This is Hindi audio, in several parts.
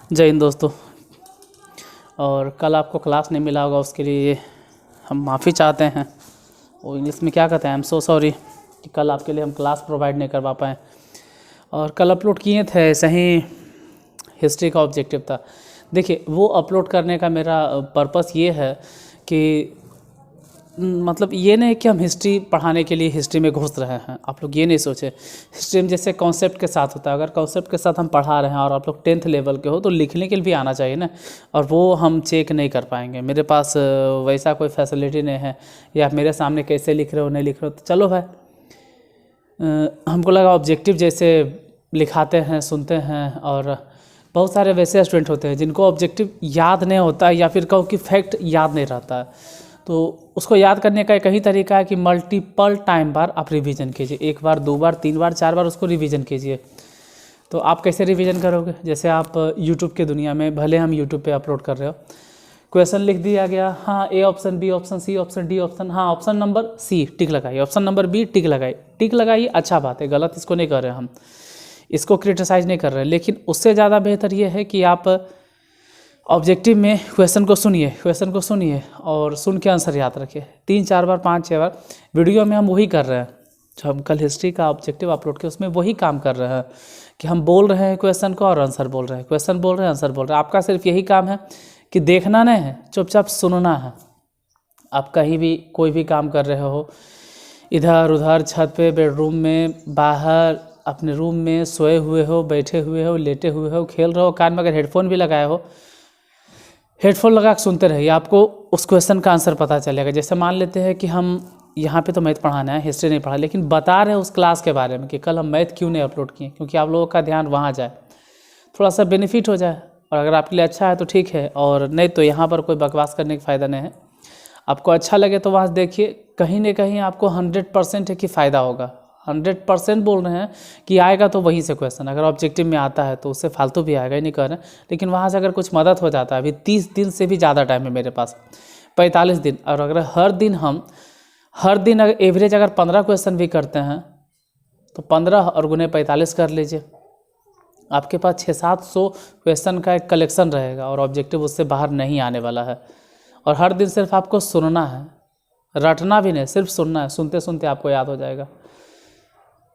जय हिंद दोस्तों। और कल आपको क्लास नहीं मिला होगा, उसके लिए हम माफ़ी चाहते हैं। वो इंग्लिश में क्या कहते हैं, आई एम सो सॉरी कि कल आपके लिए हम क्लास प्रोवाइड नहीं करवा पाए। और कल अपलोड किए थे, ऐसे ही हिस्ट्री का ऑब्जेक्टिव था। देखिए, वो अपलोड करने का मेरा पर्पस ये है कि मतलब ये नहीं कि हम हिस्ट्री पढ़ाने के लिए हिस्ट्री में घुस रहे हैं। आप लोग ये नहीं सोचे, हिस्ट्री में जैसे कॉन्सेप्ट के साथ होता है, अगर कॉन्सेप्ट के साथ हम पढ़ा रहे हैं और आप लोग 10th लेवल के हो तो लिखने के लिए भी आना चाहिए ना। और वो हम चेक नहीं कर पाएंगे, मेरे पास वैसा कोई फैसिलिटी नहीं है, या मेरे सामने कैसे लिख रहे हो नहीं लिख रहे हो। तो चलो भाई, हमको लगा ऑब्जेक्टिव जैसे लिखाते हैं, सुनते हैं, और बहुत सारे वैसे स्टूडेंट होते हैं जिनको ऑब्जेक्टिव याद नहीं होता, या फिर कहो कि फैक्ट याद नहीं रहता है। तो उसको याद करने का एक ही तरीका है कि मल्टीपल टाइम बार आप रिवीजन कीजिए। 1 बार, 2 बार, 3 बार, 4 बार उसको रिवीजन कीजिए। तो आप कैसे रिवीजन करोगे? जैसे आप यूट्यूब के दुनिया में, भले हम यूट्यूब पे अपलोड कर रहे हो, क्वेश्चन लिख दिया गया, हाँ A option, B option, C option, D option, हाँ ऑप्शन नंबर सी टिक लगाइए, ऑप्शन नंबर बी टिक लगाइए, टिक लगाइए। अच्छा बात है, गलत इसको नहीं कर रहे हम, इसको क्रिटिसाइज नहीं कर रहे हैं। लेकिन उससे ज़्यादा बेहतर ये है कि आप ऑब्जेक्टिव में क्वेश्चन को सुनिए और सुन के आंसर याद रखिए 3-4 बार, 5-6 बार। वीडियो में हम वही कर रहे हैं जो हम कल हिस्ट्री का ऑब्जेक्टिव अपलोड किया, उसमें वही काम कर रहे हैं कि हम बोल रहे हैं क्वेश्चन को और आंसर बोल रहे हैं, क्वेश्चन बोल रहे हैं, आंसर बोल रहे हैं। आपका सिर्फ यही काम है कि देखना नहीं है, चुपचाप सुनना है। आप कहीं भी कोई भी काम कर रहे हो, इधर उधर, छत पे, बेडरूम में, बाहर, अपने रूम में, सोए हुए हो, बैठे हुए हो, लेटे हुए हो, खेल रहे हो, कान में अगर हेडफोन भी लगाए हो, हेडफोन लगा के सुनते रहिए, आपको उस क्वेश्चन का आंसर पता चलेगा। जैसे मान लेते हैं कि हम यहाँ पे तो मैथ पढ़ाना है, हिस्ट्री नहीं पढ़ा, लेकिन बता रहे हैं उस क्लास के बारे में कि कल हम मैथ क्यों नहीं अपलोड किए, क्योंकि आप लोगों का ध्यान वहाँ जाए, थोड़ा सा बेनिफिट हो जाए। और अगर आपके लिए अच्छा है तो ठीक है, और नहीं तो यहाँ पर कोई बकवास करने का फ़ायदा नहीं है। आपको अच्छा लगे तो वहाँ देखिए, कहीं ना कहीं आपको 100% है कि फ़ायदा होगा। 100% बोल रहे हैं कि आएगा तो वहीं से क्वेश्चन, अगर ऑब्जेक्टिव में आता है तो उससे फालतू भी आएगा ही नहीं, कह रहे हैं। लेकिन वहाँ से अगर कुछ मदद हो जाता है, अभी 30 दिन से भी ज़्यादा टाइम है मेरे पास, 45 दिन। और अगर हर दिन अगर एवरेज अगर 15 क्वेश्चन भी करते हैं तो 15 और गुने 45 कर लीजिए, आपके पास 600-700 क्वेश्चन का एक कलेक्शन रहेगा, और ऑब्जेक्टिव उससे बाहर नहीं आने वाला है। और हर दिन सिर्फ आपको सुनना है, रटना भी नहीं, सिर्फ सुनना है। सुनते सुनते आपको याद हो जाएगा।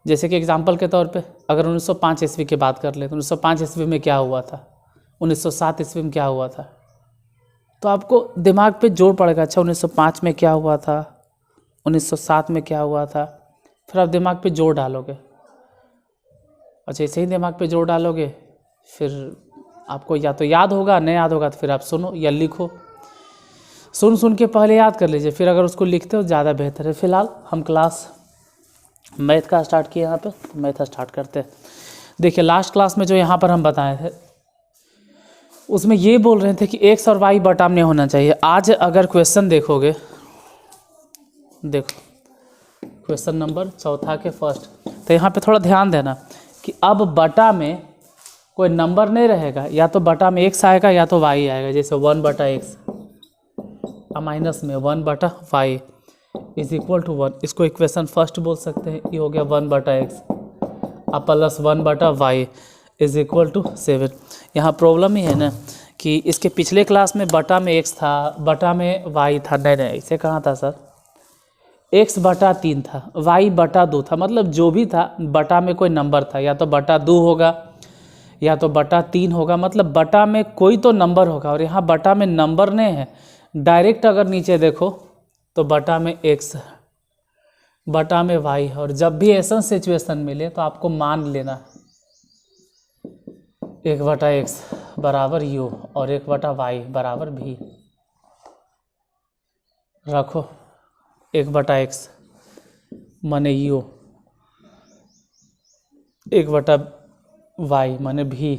जैसे कि एग्जांपल के तौर पे अगर 1905 ईस्वी की बात कर ले तो 1905 ईस्वी में क्या हुआ था, 1907 ईस्वी में क्या हुआ था, तो आपको दिमाग पे जोर पड़ेगा। अच्छा, 1905 में क्या हुआ था, 1907 में क्या हुआ था, फिर आप दिमाग पे जोर डालोगे। और जैसे ही दिमाग पे जोर डालोगे, फिर आपको या तो याद होगा, नहीं याद होगा तो फिर आप सुनो या लिखो। सुन के पहले याद कर लीजिए, फिर अगर उसको लिखते हो ज़्यादा बेहतर है। फिलहाल हम क्लास मैथ का स्टार्ट किया यहाँ पे, तो मैथ स्टार्ट करते हैं। देखिए, लास्ट क्लास में जो यहाँ पर हम बताए थे, उसमें ये बोल रहे थे कि एक्स और वाई बटा में होना चाहिए। आज अगर क्वेश्चन देखोगे, देखो क्वेश्चन नंबर 4 के फर्स्ट, तो यहाँ पे थोड़ा ध्यान देना कि अब बटा में कोई नंबर नहीं रहेगा, या तो बटा में एक्स आएगा या तो वाई आएगा। जैसे 1/x माइनस में 1/y इज इक्वल टू 1, इसको इक्वेशन फर्स्ट बोल सकते हैं। ये हो गया 1/x अब plus 1/y is equal to 7। यहाँ प्रॉब्लम ही है ना कि इसके पिछले क्लास में बटा में x था, बटा में y था। नहीं, इसे कहाँ था सर, x/3 था, y/2 था। मतलब जो भी था, बटा में कोई नंबर था, या तो बटा 2 होगा या तो बटा 3 होगा, मतलब बटा में कोई तो नंबर होगा। और यहाँ बटा में नंबर नहीं है, डायरेक्ट अगर नीचे देखो तो बटा में x, बटा में y। और जब भी ऐसा सिचुएशन मिले तो आपको मान लेना 1/x बराबर u और 1/y बराबर v। रखो 1/x माने u, 1/y माने v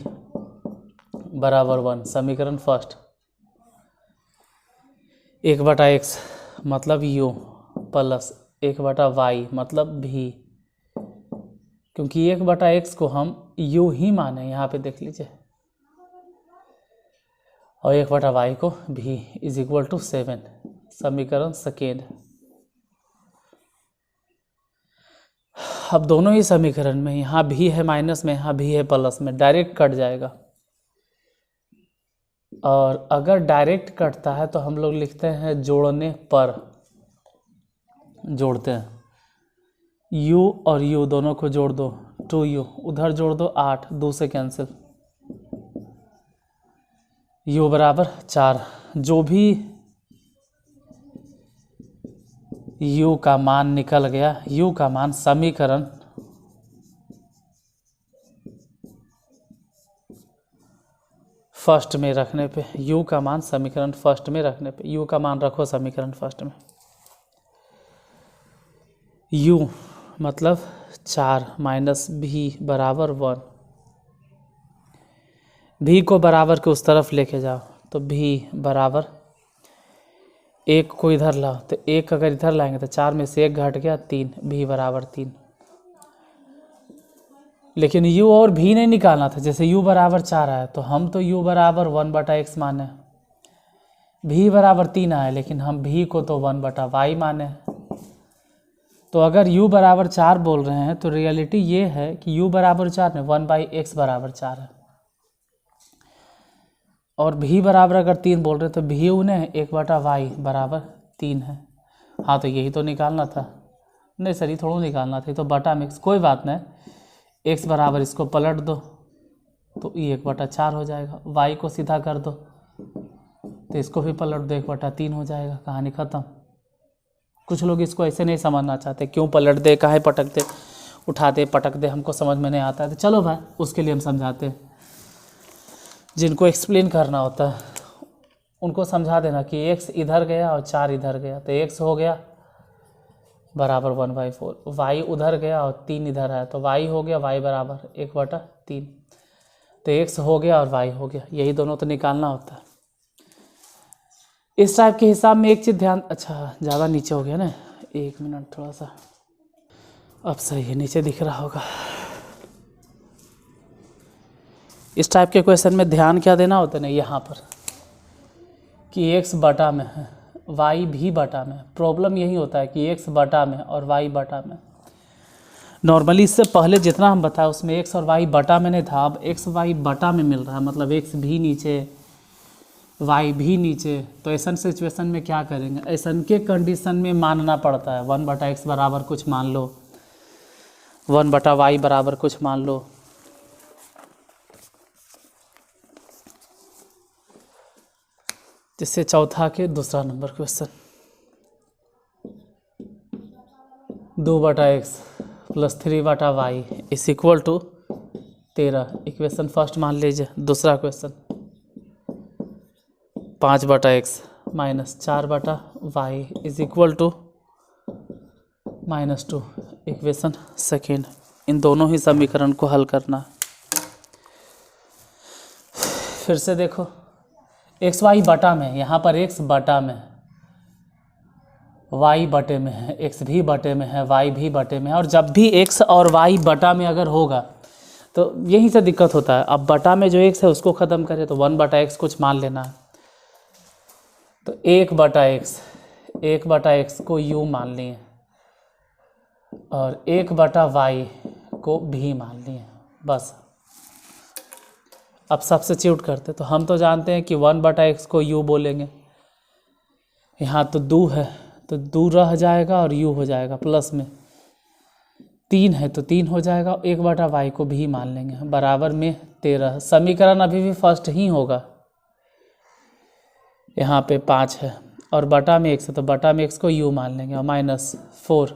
बराबर 1। समीकरण फर्स्ट, 1/x मतलब u प्लस 1/y मतलब v, क्योंकि 1/x को हम u ही माने, यहाँ पे देख लीजिए, और 1/y को v इज इक्वल टू 7। समीकरण सेकेंड। अब दोनों ही समीकरण में यहाँ भी है माइनस में, यहाँ भी है प्लस में, डायरेक्ट कट जाएगा। और अगर डायरेक्ट कटता है तो हम लोग लिखते हैं जोड़ने पर, जोड़ते हैं u और u दोनों को जोड़ दो 2u, उधर जोड़ दो 8, 2 से कैंसिल, u बराबर 4। जो भी u का मान निकल गया, u का मान समीकरण फर्स्ट में रखने पे, u का मान समीकरण फर्स्ट में रखने पे, u का मान रखो समीकरण फर्स्ट में, u मतलब 4 माइनस भी बराबर 1, भी को बराबर के उस तरफ लेके जाओ तो भी बराबर 1 को इधर लाओ तो 1 अगर इधर लाएंगे तो 4 में से 1 घट गया 3, भी बराबर 3। लेकिन u और भी नहीं निकालना था, जैसे u बराबर 4 आया तो हम तो u बराबर 1/x माने, भी बराबर 3 आया लेकिन हम भी को तो 1/y माने। तो अगर u बराबर 4 बोल रहे हैं तो रियलिटी ये है कि u बराबर 4 में 1/x बराबर 4 है, और भी बराबर अगर 3 बोल रहे हैं तो भी उन्हें 1/y बराबर 3 है। हाँ तो यही तो निकालना था, नहीं सर ये थोड़ा निकालना था, तो बटा में कोई बात नहीं, x बराबर इसको पलट दो तो ये 1/4 हो जाएगा, y को सीधा कर दो तो इसको भी पलट दो 1/3 हो जाएगा, कहानी ख़त्म। कुछ लोग इसको ऐसे नहीं समझना चाहते, क्यों पलट दे, काहे पटक दे, उठा दे पटक दे, हमको समझ में नहीं आता है। तो चलो भाई उसके लिए हम समझाते हैं, जिनको एक्सप्लेन करना होता है उनको समझा देना कि x इधर गया और 4 इधर गया तो x हो गया बराबर 1/4, y उधर गया और 3 इधर आया तो y हो गया y बराबर 1/3, तो x हो गया और y हो गया, यही दोनों तो निकालना होता है। इस टाइप के हिसाब में एक चीज़ ध्यान, अच्छा ज़्यादा नीचे हो गया ना, 1 मिनट थोड़ा सा, अब सही है, नीचे दिख रहा होगा। इस टाइप के क्वेश्चन में ध्यान क्या देना होता है ना, यहाँ पर कि x बटा में है y भी बटा में, प्रॉब्लम यही होता है कि x बटा में और y बटा में। नॉर्मली इससे पहले जितना हम बताया उसमें x और y बटा में नहीं था, अब x y बटा में मिल रहा है, मतलब x भी नीचे y भी नीचे। तो ऐसा सिचुएशन में क्या करेंगे, ऐसा के कंडीशन में मानना पड़ता है 1/x बराबर कुछ मान लो, 1/y बराबर कुछ मान लो। जिससे चौथा के दूसरा number question, 2/x plus 3/y is equal to 13, equation first मान लीजिए। दूसरा question 5/x minus 4/y is equal to -2, equation second. इन दोनों ही समीकरण को हल करना। फिर से देखो एक्स वाई बटा में, यहाँ पर x बटा में, y बटे में है, x भी बटे में है, y भी बटे में है। और जब भी x और y बटा में अगर होगा तो यहीं से दिक्कत होता है। अब बटा में जो x है उसको ख़त्म करें तो 1/x कुछ मान लेना है, तो 1/x को u मान लिए और 1/y को भी मान लिए, बस। अब सब्स्टिट्यूट करते तो हम तो जानते हैं कि 1/x को u बोलेंगे, यहाँ तो 2 है तो 2 रह जाएगा और u हो जाएगा, प्लस में 3 है तो 3 हो जाएगा, 1/y को भी मान लेंगे, बराबर में 13। समीकरण अभी भी फर्स्ट ही होगा, यहाँ पे 5 है और बटा में x है तो बटा में x को u मान लेंगे, और -4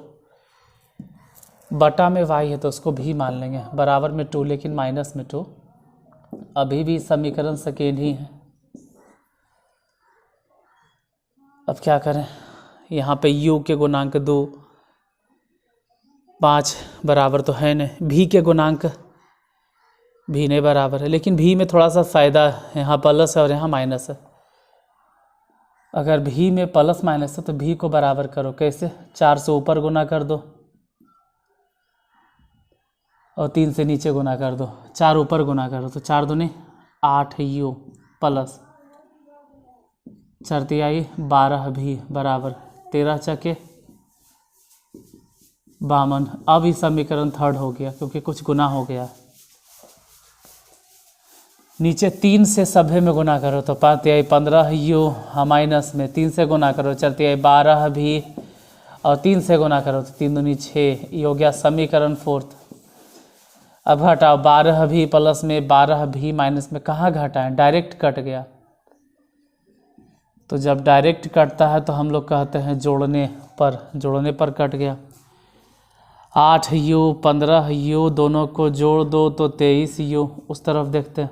बटा में y है तो उसको भी मान लेंगे, बराबर में 2 लेकिन माइनस में 2। अभी भी समीकरण सेकेंड ही है। अब क्या करें, यहाँ पे u के गुणांक 2, 5 बराबर तो है नहीं, भी के गुणांक भी नहीं बराबर है, लेकिन भी में थोड़ा सा फ़ायदा है, यहाँ प्लस है और यहाँ माइनस है। अगर भी में प्लस माइनस है तो भी को बराबर करो, कैसे, 4 से ऊपर गुना कर दो और 3 से नीचे गुना कर दो, 4 ऊपर गुना करो तो 4 दूनी 8 u प्लस 4 तिहाई 12 भी बराबर 13 चके 52। अब ये समीकरण थर्ड हो गया क्योंकि कुछ गुना हो गया। नीचे 3 से सभ्य में गुना करो तो 5 तिहाई 15 यू, माइनस में 3 से गुना करो 4 तिहाई 12 भी, और 3 से गुना करो तो 3 दूनी 6, ये हो गया समीकरण 4। अब घटाओ 12 भी प्लस में 12 भी माइनस में, कहाँ घटा है, डायरेक्ट कट गया। तो जब डायरेक्ट कटता है तो हम लोग कहते हैं जोड़ने पर कट गया। 8 यू 15 यू, दोनों को जोड़ दो तो 23 यू। उस तरफ देखते हैं,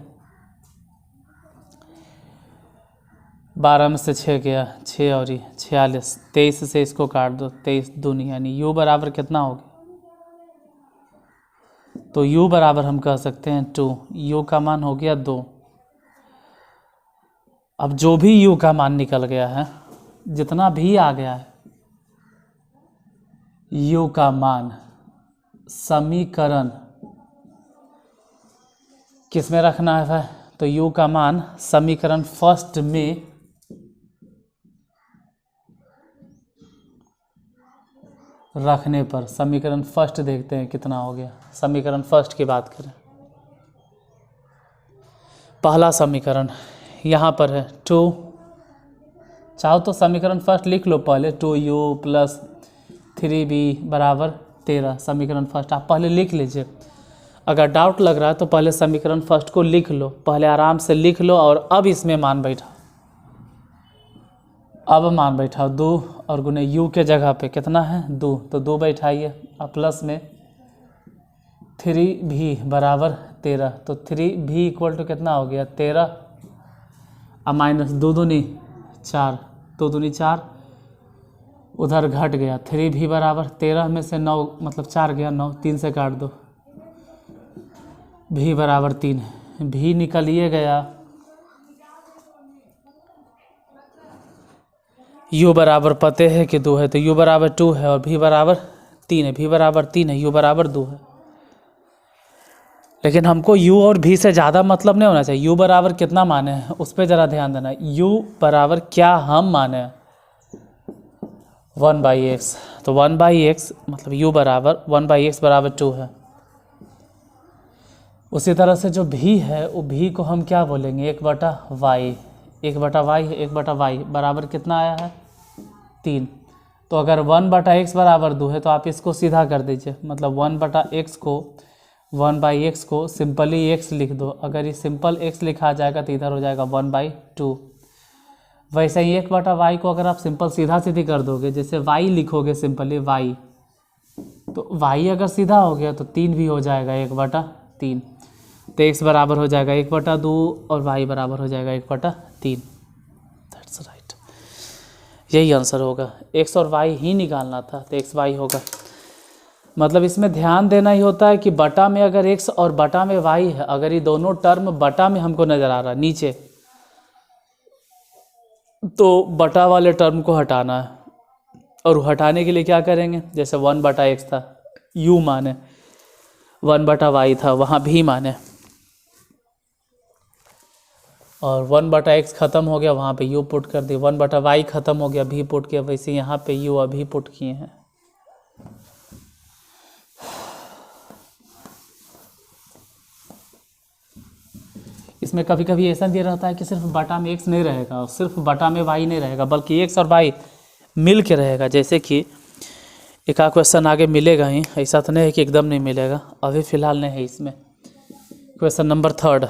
12 में से 6 गया 6 और 46, 23 से इसको काट दो, 23 दूनी, यानी यू बराबर कितना हो गया, तो यू बराबर हम कह सकते हैं 2। यू का मान हो गया 2। अब जो भी यू का मान निकल गया है, जितना भी आ गया है यू का मान, समीकरण किस में रखना है, तो यू का मान समीकरण फर्स्ट में रखने पर, समीकरण फर्स्ट देखते हैं कितना हो गया। समीकरण फर्स्ट की बात करें, पहला समीकरण यहाँ पर है 2, चाहो तो समीकरण फर्स्ट लिख लो पहले, 2u प्लस 3b बराबर 13, समीकरण फर्स्ट आप पहले लिख लीजिए। अगर डाउट लग रहा है तो पहले समीकरण फर्स्ट को लिख लो, पहले आराम से लिख लो, और अब इसमें मान बैठाओ। अब मान बैठाओ 2 और गुने u के जगह पे कितना है 2, तो 2 बैठाइए, और प्लस में 3b बराबर 13, तो 3b इक्वल टू कितना हो गया 13, और माइनस 2 दूनी 4, 2 दूनी 4, उधर घट गया 3b बराबर 13 में से 9 मतलब 4 गया 9, 3 से काट दो, भी बराबर 3, भी निकलिए गया, u बराबर पते है कि 2 है, तो u बराबर 2 है, और भी बराबर 3 है, भी बराबर 3 है, u बराबर 2 है। लेकिन हमको u और v से ज़्यादा मतलब नहीं होना चाहिए, u बराबर कितना माने हैं उस पर ज़रा ध्यान देना। u बराबर क्या हम माने 1/x, तो 1/x मतलब u बराबर 1/x बराबर 2 है। उसी तरह से जो v है वो v को हम क्या बोलेंगे 1/y, 1/y बराबर कितना आया है 3। तो अगर 1/x बराबर 2 है तो आप इसको सीधा कर दीजिए, मतलब 1/x को 1/x को सिंपली x लिख दो। अगर ये सिंपल x लिखा जाएगा तो इधर हो जाएगा 1/2। वैसे ही 1/y को अगर आप सिंपल सीधा सीधी कर दोगे, जैसे y लिखोगे सिंपली y, तो y अगर सीधा हो गया तो 3 भी हो जाएगा 1/3, तो x बराबर हो जाएगा 1/2 और y बराबर हो जाएगा 1/3। दैट्स राइट, यही आंसर होगा। x और y ही निकालना था तो x y होगा। मतलब इसमें ध्यान देना ही होता है कि बटा में अगर x और बटा में y है, अगर ये दोनों टर्म बटा में हमको नज़र आ रहा है नीचे, तो बटा वाले टर्म को हटाना है। और हटाने के लिए क्या करेंगे, जैसे 1/x था u माने, 1/y था वहाँ भी माने, और 1/x ख़त्म हो गया वहाँ पे u पुट कर दिए, 1/y ख़त्म हो गया भी पुट किया, वैसे यहाँ पे u अभी पुट किए हैं। इसमें कभी कभी ऐसा भी रहता है कि सिर्फ बटा में x नहीं रहेगा, सिर्फ बटा में y नहीं रहेगा, बल्कि x और y मिल के रहेगा। जैसे कि एक आध क्वेश्चन आगे मिलेगा ही, ऐसा तो नहीं है कि एकदम नहीं मिलेगा, अभी फ़िलहाल नहीं है इसमें। क्वेश्चन नंबर 3,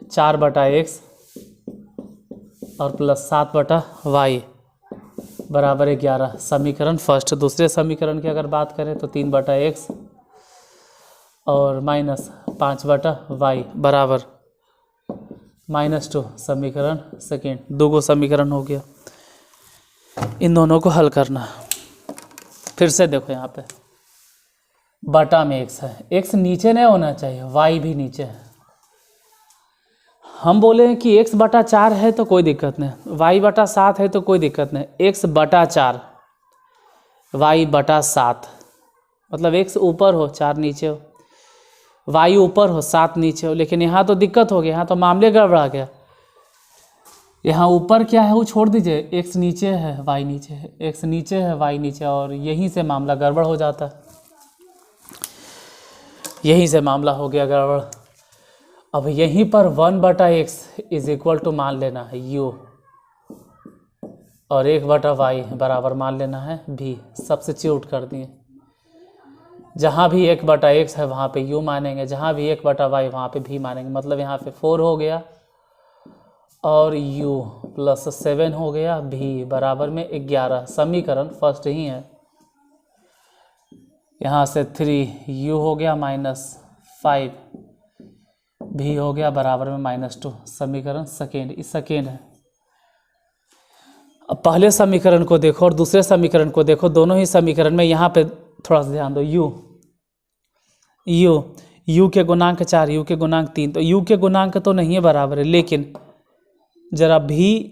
4/x और प्लस 7/y बराबर 11, समीकरण फर्स्ट। दूसरे समीकरण की अगर बात करें तो 3/x और माइनस 5/y बराबर -2, समीकरण सेकेंड। 2 समीकरण हो गया, इन दोनों को हल करना। फिर से देखो यहाँ पे बटा में x है, x नीचे नहीं होना चाहिए, y भी नीचे है। हम बोले कि x/4 है तो कोई दिक्कत नहीं, y/7 है तो कोई दिक्कत नहीं, x/4 y/7 मतलब x ऊपर हो 4 नीचे हो, y ऊपर हो 7 नीचे हो। लेकिन यहाँ तो दिक्कत हो गया, यहाँ तो मामले गड़बड़ा गया। यहाँ ऊपर क्या है वो छोड़ दीजिए, x नीचे है y नीचे है, x नीचे है y नीचे, और यहीं से मामला गड़बड़ हो जाता है, यहीं से मामला हो गया गड़बड़। अब यहीं पर 1/x इज इक्वल टू मान लेना है u और 1/y बराबर मान लेना है v। सब्स्टिट्यूट कर दिए, जहाँ भी 1/x है वहाँ पे u मानेंगे, जहाँ भी 1/y वहाँ पे v मानेंगे। मतलब यहाँ पे 4 हो गया और u प्लस 7 हो गया, v बराबर में 11। समीकरण फर्स्ट ही है। यहाँ से 3u हो गया -5, v हो गया बराबर में -2। समीकरण सेकेंड, इस सेकेंड है। अब पहले समीकरण को देखो और दूसरे समीकरण को देखो, दोनों ही समीकरण में यहाँ पे थोड़ा सा ध्यान दो। u के गुणांक 4, u के गुणांक 3, तो u के गुणांक तो नहीं है बराबर है, लेकिन जरा v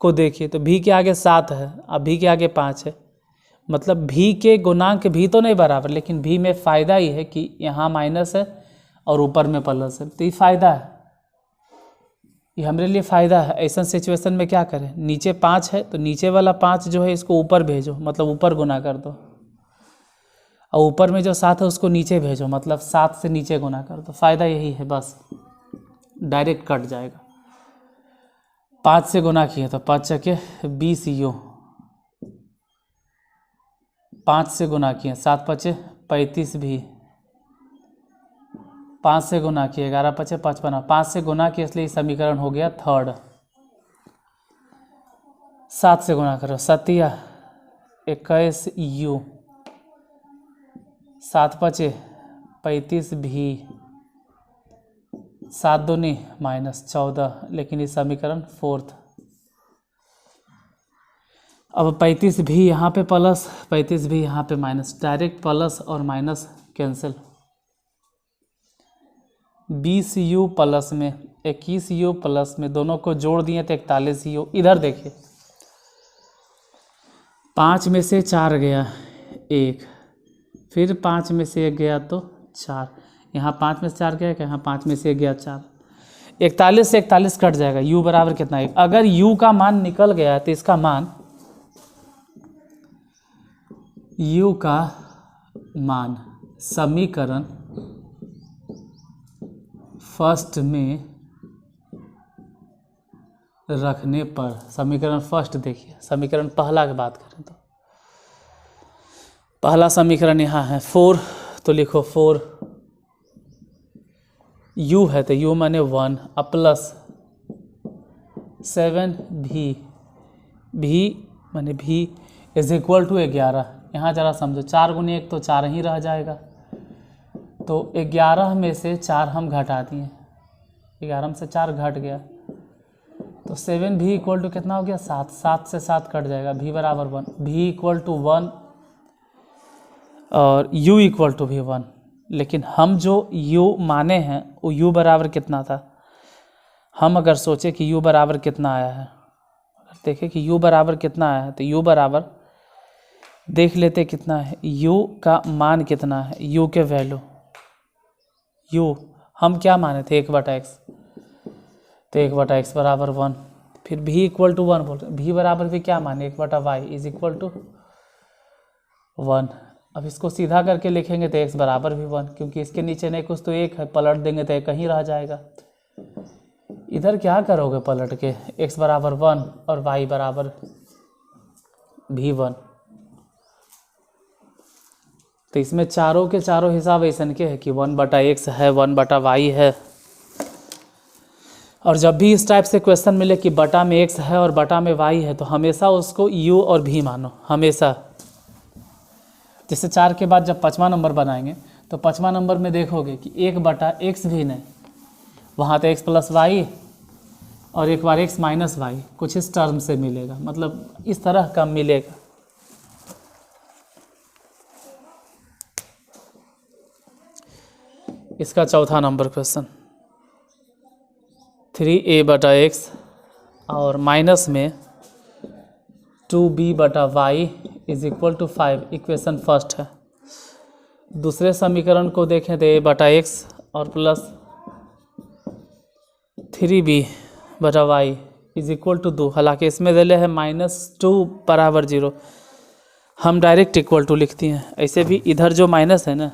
को देखिए तो v के आगे 7 है, अब v के आगे 5 है। मतलब v के गुणांक भी तो नहीं बराबर, लेकिन v में फ़ायदा ही है कि यहाँ माइनस है और ऊपर में प्लस है, तो ये फ़ायदा है, ये हमारे लिए फ़ायदा है। ऐसा सिचुएशन में क्या करें, नीचे 5 है तो नीचे वाला 5 जो है इसको ऊपर भेजो, मतलब ऊपर गुना कर दो, और ऊपर में जो 7 है उसको नीचे भेजो, मतलब 7 से नीचे गुना कर दो। फ़ायदा यही है, बस डायरेक्ट कट जाएगा। 5 से गुना किए तो 5 चके 20 u, 5 से गुना किए 7 5 35 भी, 5 से गुना किए 11 5 55, 5 से गुना किए इसलिए समीकरण हो गया थर्ड। 7 से गुना करो 7 21 u, 7 5 35 भी, 7 दूनी -14, लेकिन ये समीकरण फोर्थ। अब 35 भी यहाँ पे प्लस, 35 भी यहाँ पे माइनस, डायरेक्ट प्लस और माइनस कैंसिल। 20 u प्लस में 21 u प्लस में दोनों को जोड़ दिए तो 41 u। इधर देखिए 5 में से 4 गया 1, फिर 5 में से 1 गया तो 4, यहाँ 5 में से 4 गया, यहाँ 5 में से 1 गया 4। 41 से 41 कट जाएगा, u बराबर कितना है। अगर u का मान निकल गया तो इसका मान, u का मान समीकरण फर्स्ट में रखने पर, समीकरण फर्स्ट देखिए, समीकरण पहला की बात करें तो पहला समीकरण यहाँ है 4, तो लिखो 4, u है तो u माने 1 अब प्लस 7 भी माने भी इज इक्वल टू 11। यहाँ जरा समझो, 4 गुने 1 तो 4 ही रह जाएगा, तो 11 में से 4 हम घटा दिए, 11 में से 4 घट गया, तो 7 भी इक्वल टू कितना हो गया 7, 7 से 7 कट जाएगा, भी बराबर 1, भी इक्वल टू 1 और u इक्वल टू भी 1। लेकिन हम जो u माने हैं वो u बराबर कितना था, हम अगर सोचे कि u बराबर कितना आया है, अगर देखें कि u बराबर कितना आया है तो u बराबर देख लेते कितना है, u का मान कितना है, u के वैल्यू, u हम क्या माने थे 1/x, तो 1/x बराबर 1, फिर v इक्वल टू 1 बोल रहे, v बराबर भी क्या माने 1/y इज इक्वल टू 1। अब इसको सीधा करके लिखेंगे तो x बराबर भी 1, क्योंकि इसके नीचे नहीं कुछ तो 1 है, पलट देंगे तो कहीं रह जाएगा। इधर क्या करोगे पलट के, x बराबर 1 और y बराबर भी 1, तो इसमें चारों के चारों हिसाब ऐसा के है कि 1/x है, 1/y है। और जब भी इस टाइप से क्वेश्चन मिले कि बटा में x है और बटा में y है, तो हमेशा उसको u और v मानो, हमेशा। जैसे 4 के बाद जब 5वां नंबर बनाएंगे तो 5वां नंबर में देखोगे कि 1/x भी नहीं, वहाँ तो x प्लस वाई और एक बार x माइनस वाई, कुछ इस टर्म से मिलेगा, मतलब इस तरह का मिलेगा। इसका चौथा नंबर क्वेश्चन 3a/x और माइनस में 2b/y is equal to 5, equation first है। दूसरे समीकरण को देखें तो a/x और plus 3b/y is equal to 2, हालांकि इसमें दिले है -2 बराबर 0, हम डायरेक्ट इक्वल टू लिखती हैं। ऐसे भी इधर जो माइनस है ना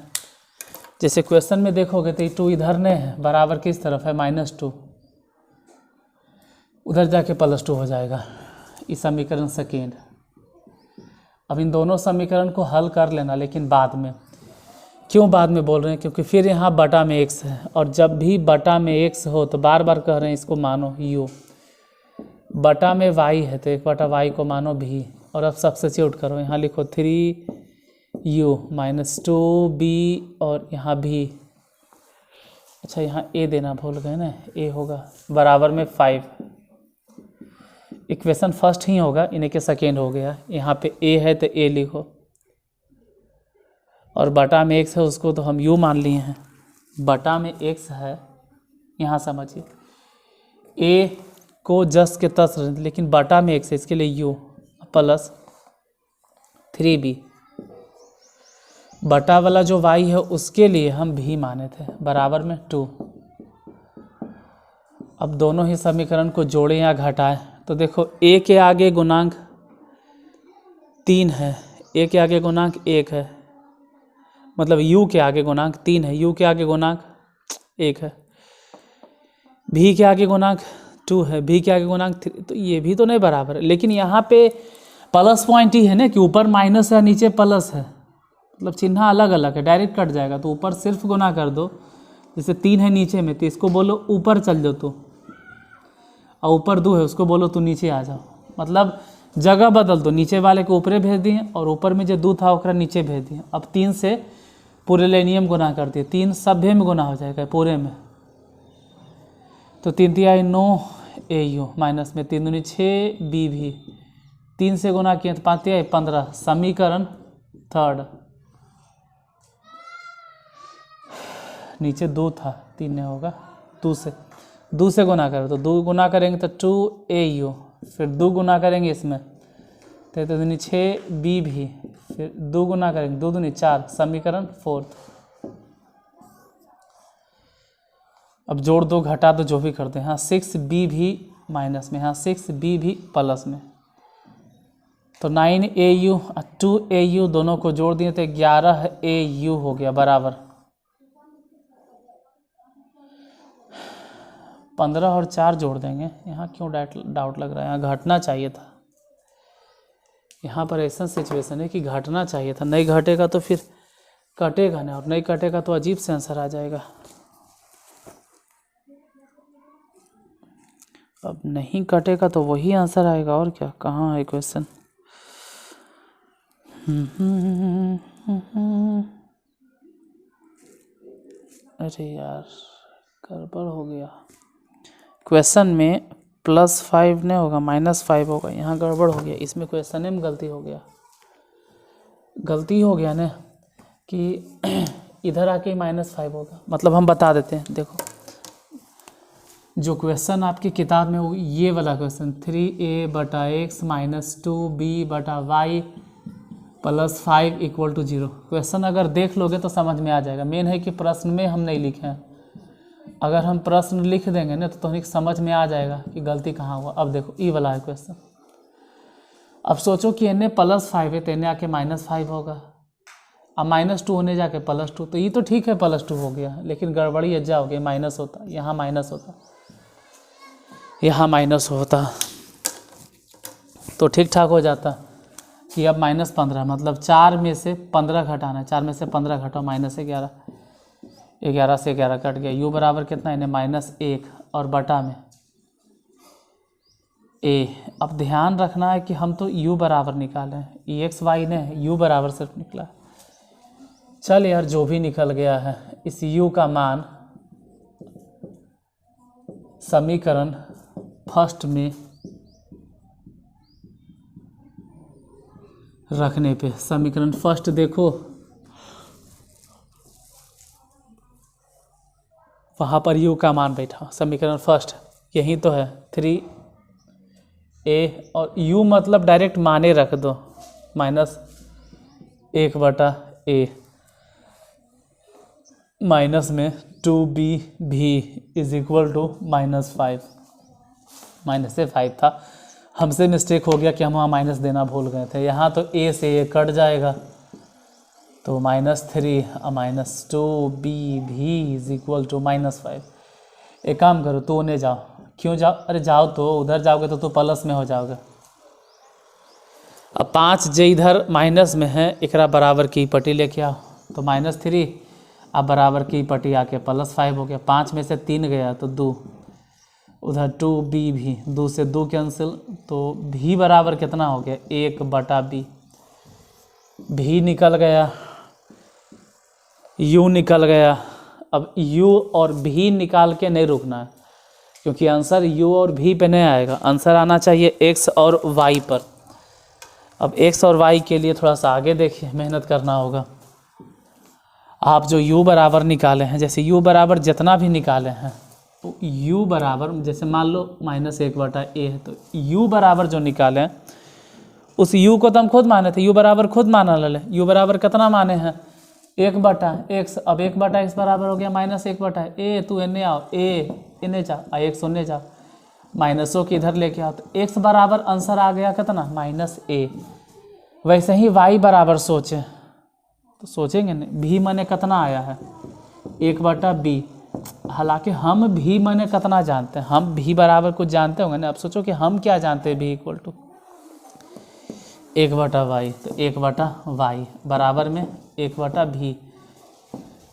जैसे क्वेश्चन में देखोगे तो ये 2 इधर नहीं है, बराबर किस तरफ है, -2, उधर जाके +2 हो जाएगा। ये समीकरण सेकेंड। अब इन दोनों समीकरण को हल कर लेना, लेकिन बाद में। क्यों बाद में बोल रहे हैं, क्योंकि फिर यहाँ बटा में x है, और जब भी बटा में x हो तो बार बार कह रहे हैं इसको मानो u, बटा में y है तो 1/y को मानो v, और अब सब्स्टिट्यूट करो। यहाँ लिखो 3u - 2b और यहाँ v। अच्छा यहाँ a देना भूल गए ना, a होगा बराबर में 5। इक्वेशन फर्स्ट ही होगा, इन्हीं के सेकेंड हो गया। यहाँ पे a है तो a लिखो, और बटा में x है उसको तो हम u मान लिए हैं। बटा में x है, यहाँ समझिए a को जस के तस, लेकिन बटा में x है इसके लिए u प्लस 3b। बटा वाला जो y है उसके लिए हम v माने थे, बराबर में 2। अब दोनों ही समीकरण को जोड़ें या घटाएं तो देखो a के आगे गुणांक 3 है, a के आगे गुणांक 1 है, मतलब u के आगे गुणांक 3 है, u के आगे गुणांक 1 है, v के आगे गुणांक 2 है, v के आगे गुणांक 3, तो ये भी तो नहीं बराबर है। लेकिन यहाँ पे प्लस पॉइंट ही है ना कि ऊपर माइनस है नीचे प्लस है, मतलब चिन्ह अलग अलग है, डायरेक्ट कट जाएगा। तो ऊपर सिर्फ गुना कर दो, जैसे 3 है नीचे में तो इसको बोलो ऊपर चल जाओ तू, और ऊपर 2 है उसको बोलो तू नीचे आ जाओ, मतलब जगह बदल दो। नीचे वाले को ऊपरे भेज दिए और ऊपर में जो 2 था ओकरा नीचे भेज दिए। अब 3 से पूरे लेनियम गुना कर दिए, 3 सभ्य में गुना हो जाएगा पूरे में, तो 3 तिहाई 9 AU माइनस में 3 दूनी 6 BV, 3 से गुना किए तो 5 तिहाई 15। समीकरण थर्ड, नीचे 2 था 3 नहीं होगा, 2 से गुना करो तो 2 गुना करेंगे तो 2 AU, फिर 2 गुना करेंगे इसमें तो 6 BV, फिर 2 गुना करेंगे 2 दूनी 4, समीकरण फोर्थ। अब जोड़ दो घटा दो जो भी करते हैं। हाँ 6 BV माइनस में, हाँ 6 BV प्लस में, तो 9 AU और 2 AU दोनों को जोड़ दिए तो 11 AU हो गया बराबर 15 और 4 जोड़ देंगे। यहाँ क्यों डाउट लग रहा है, यहाँ घटना चाहिए था। यहाँ पर ऐसा सिचुएशन है कि घटना चाहिए था, नहीं घटेगा तो फिर कटेगा नहीं, और नहीं कटेगा तो अजीब से आंसर आ जाएगा। अब नहीं कटेगा तो वही आंसर आएगा, और क्या, कहाँ है क्वेश्चन। अरे यार गड़बड़ हो गया, क्वेश्चन में +5 नहीं होगा -5 होगा, यहाँ गड़बड़ हो गया। इसमें क्वेश्चन में गलती हो गया ना कि इधर आके -5 होगा, मतलब हम बता देते हैं। देखो जो क्वेश्चन आपकी किताब में वो ये वाला क्वेश्चन 3a/x - 2b/y + 5 = 0, क्वेश्चन अगर देख लोगे तो समझ में आ जाएगा। मेन है कि प्रश्न में हम नहीं लिखे हैं, अगर हम प्रश्न लिख देंगे ना तो तुम्हें समझ में आ जाएगा कि गलती कहाँ हुआ। अब देखो ई वाला है क्वेश्चन, अब सोचो कि n +5 है तो n आके -5 होगा, अब -2 होने जाके +2, तो ये तो ठीक है +2 हो गया, लेकिन गड़बड़ी अज्जा हो गया, माइनस होता, यहाँ माइनस होता, यहाँ माइनस होता तो ठीक ठाक हो जाता कि अब -15, मतलब 4 में से 15 घटाना है, 4 में से 15 घटाओ -11, 11 से 11 कट गया। u बराबर कितना है, -1 और बटा में a। अब ध्यान रखना है कि हम तो u बराबर निकालें, x y ने u बराबर सिर्फ निकला। चल यार जो भी निकल गया है, इस u का मान समीकरण फर्स्ट में रखने पे, समीकरण फर्स्ट देखो वहाँ पर u का मान बैठा, समीकरण फर्स्ट यही तो है 3a, और u मतलब डायरेक्ट माने रख दो -1/a माइनस में 2b = -5, माइनस से 5 था, हमसे मिस्टेक हो गया कि हम वहाँ माइनस देना भूल गए थे। यहाँ तो a से a कट जाएगा, तो -3 -2 बी भी इज इक्वल टू -5। एक काम करो, तो उन्हें जाओ। क्यों जाओ? अरे जाओ, तो उधर जाओगे तो प्लस में हो जाओगे। अब 5 जे इधर माइनस में है, एकरा बराबर की पट्टी लेके आओ। तो -3 अब बराबर की पट्टी आके +5 हो गया। 5 में से 3 गया तो 2, उधर 2 बी भी 2 से 2 कैंसिल, तो भी बराबर कितना हो गया? 1/b। भी निकल गया, u निकल गया। अब u और भी निकाल के नहीं रुकना है, क्योंकि आंसर u और v पे नहीं आएगा, आंसर आना चाहिए x और y पर। अब x और y के लिए थोड़ा सा आगे देखिए, मेहनत करना होगा। आप जो u बराबर निकाले हैं, जैसे u बराबर जितना भी निकाले हैं, तो u बराबर जैसे मान लो -1/a है, तो u बराबर जो निकाले हैं उस u को तो हम खुद माने थे, u बराबर खुद माना ले। u बराबर कितना माने हैं? 1/x। अब 1/x बराबर हो गया -1/a। तू एने आओ, a इन्हें जा, x उन्हें जा, माइनसों की इधर लेके आओ, तो x बराबर आंसर आ गया कितना? -a। वैसे ही y बराबर सोचें तो सोचेंगे नहीं, भी मैंने कितना आया है? 1/b। हालांकि हम भी मैंने कितना जानते हैं, हम भी बराबर कुछ जानते होंगे ना। अब सोचो कि हम क्या जानते हैं, भी इक्वल टू 1/y। तो 1/y बराबर में 1/b,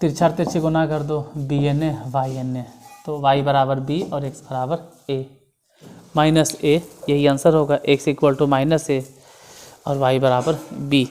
तिरछा तिरछी गुना कर दो, bna yna, तो y बराबर b और x बराबर a। -a यही आंसर होगा, x इक्वल टू -a और y बराबर b।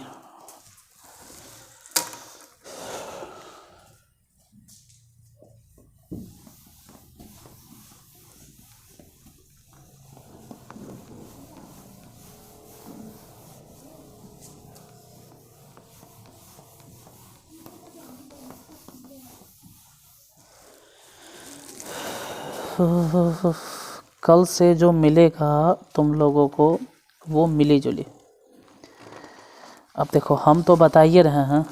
कल से जो मिलेगा तुम लोगों को वो मिली जुली। अब देखो, हम तो बता ही रहे हैं,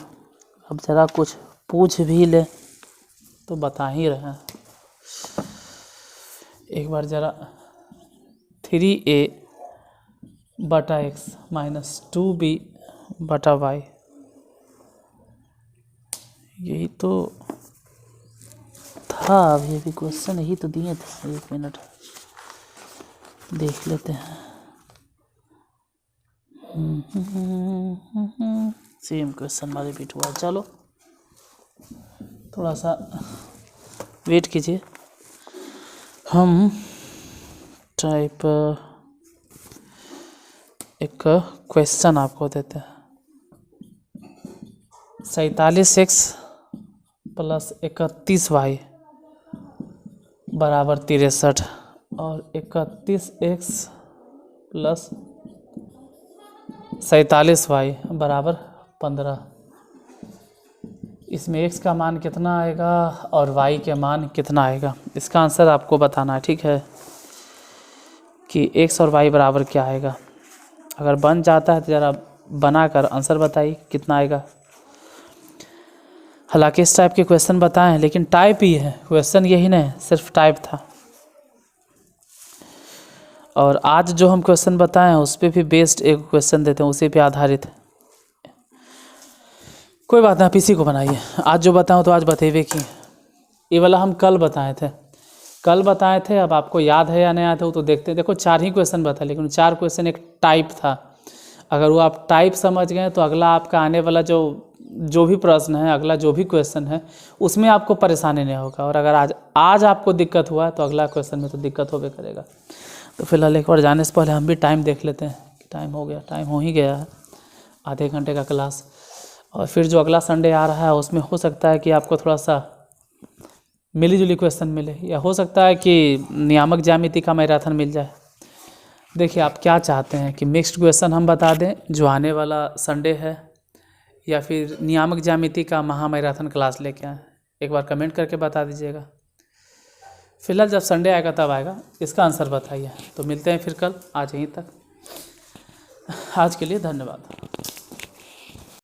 अब ज़रा कुछ पूछ भी ले तो बता ही रहे हैं। एक बार ज़रा 3a/x -2b/y, यही तो था। अब ये भी क्वेश्चन ही तो दिए थे, 1 मिनट देख लेते हैं। सेम क्वेश्चन हमारे रिपीट हुआ। चलो थोड़ा सा वेट कीजिए, हम टाइप एक क्वेश्चन आपको देते हैं। 47x + 31y बराबर 63 और 31x + 47y बराबर 15। इसमें x का मान कितना आएगा और y के मान कितना आएगा, इसका आंसर आपको बताना है। ठीक है, कि x और y बराबर क्या आएगा। अगर बन जाता है तो ज़रा बनाकर आंसर बताइए कितना आएगा। हालांकि इस टाइप के क्वेश्चन बताए हैं, लेकिन टाइप ही है, क्वेश्चन यही नहीं सिर्फ टाइप था। और आज जो हम क्वेश्चन बताए हैं उस पर भी बेस्ड एक क्वेश्चन देते हैं, उसी पे आधारित। कोई बात नहीं, आप इसी को बनाइए। आज जो बताऊँ तो आज बतेबे की, ये वाला हम कल बताए थे। अब आपको याद है या नहीं आया था वो तो देखते हैं। देखो 4 ही क्वेश्चन बताए, लेकिन 4 क्वेश्चन एक टाइप था। अगर वो आप टाइप समझ गए तो अगला आपका आने वाला जो भी प्रश्न है, अगला जो भी क्वेश्चन है, उसमें आपको परेशानी नहीं होगा। और अगर आज आपको दिक्कत हुआ तो अगला क्वेश्चन में तो दिक्कत होबे करेगा। तो फिलहाल एक बार जाने से पहले हम भी टाइम देख लेते हैं कि टाइम हो गया। टाइम हो ही गया है, आधे घंटे का क्लास। और फिर जो अगला संडे आ रहा है उसमें हो सकता है कि आपको थोड़ा सा मिली जुली क्वेश्चन मिले, या हो सकता है कि नियामक ज्यामिति का मैराथन मिल जाए। देखिए आप क्या चाहते हैं कि मिक्स्ड क्वेश्चन हम बता दें जो आने वाला संडे है, या फिर नियामक ज्यामिति का महा मैराथन क्लास लेके आएँ। एक बार कमेंट करके बता दीजिएगा। फिलहाल जब संडे आएगा तब आएगा, इसका आंसर बताइए। तो मिलते हैं फिर कल, आज यहीं तक। आज के लिए धन्यवाद।